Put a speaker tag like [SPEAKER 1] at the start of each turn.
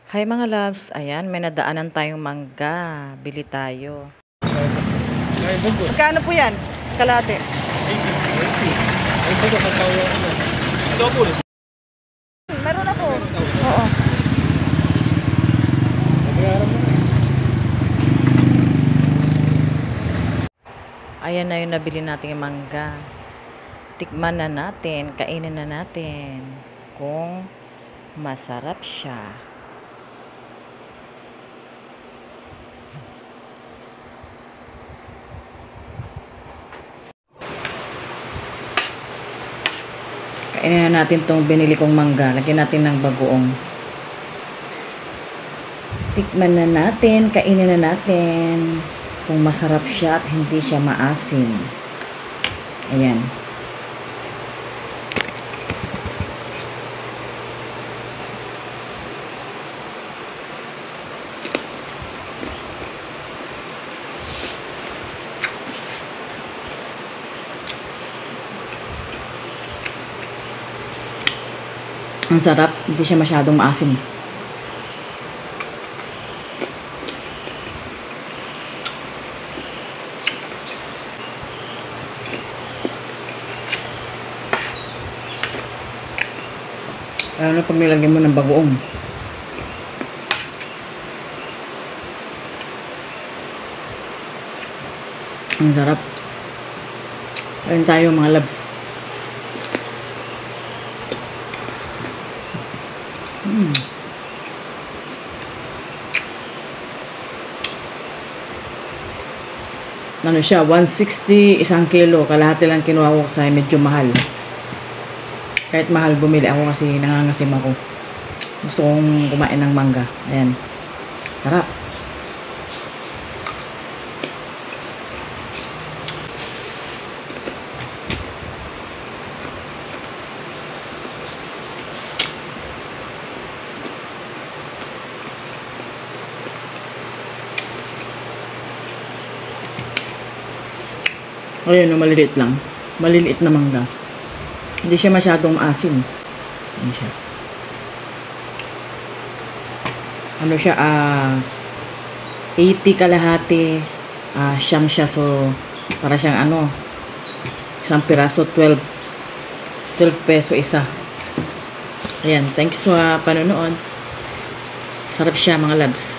[SPEAKER 1] Hi mga loves, ayan may nadaanan tayong mangga. Bili tayo. Magkano po yan? Kalate. Meron ako. Oo. Ayan na yung nabili nating mangga. Tikman na natin, kainin na natin kung masarap siya. Kainin na natin tong binili kong mangga. Lagyan natin ng bagoong. Tikman na natin, kainin na natin kung masarap siya at hindi siya maasim. Ayan. Ang sarap, hindi siya masyadong maasim. Lalo na pag nilagyan mo ng bagoong. Ang sarap. Ayun tayo mga labs. Ano siya, 160 isang kilo. Kalahati lang kinuha ko kasi medyo mahal. Kahit mahal bumili ako kasi nangangasim ako. Gusto kong kumain ng mangga. Ayan. Sarap. Ayan, maliliit lang. Maliliit na mangga. Hindi siya masyadong maasim. Ayan siya. Ano siya, 80 kalahati. Siyam siya. So, para siyang isang piraso, 12 peso isa. Ayan, thanks sa panonood. Sarap siya mga labs.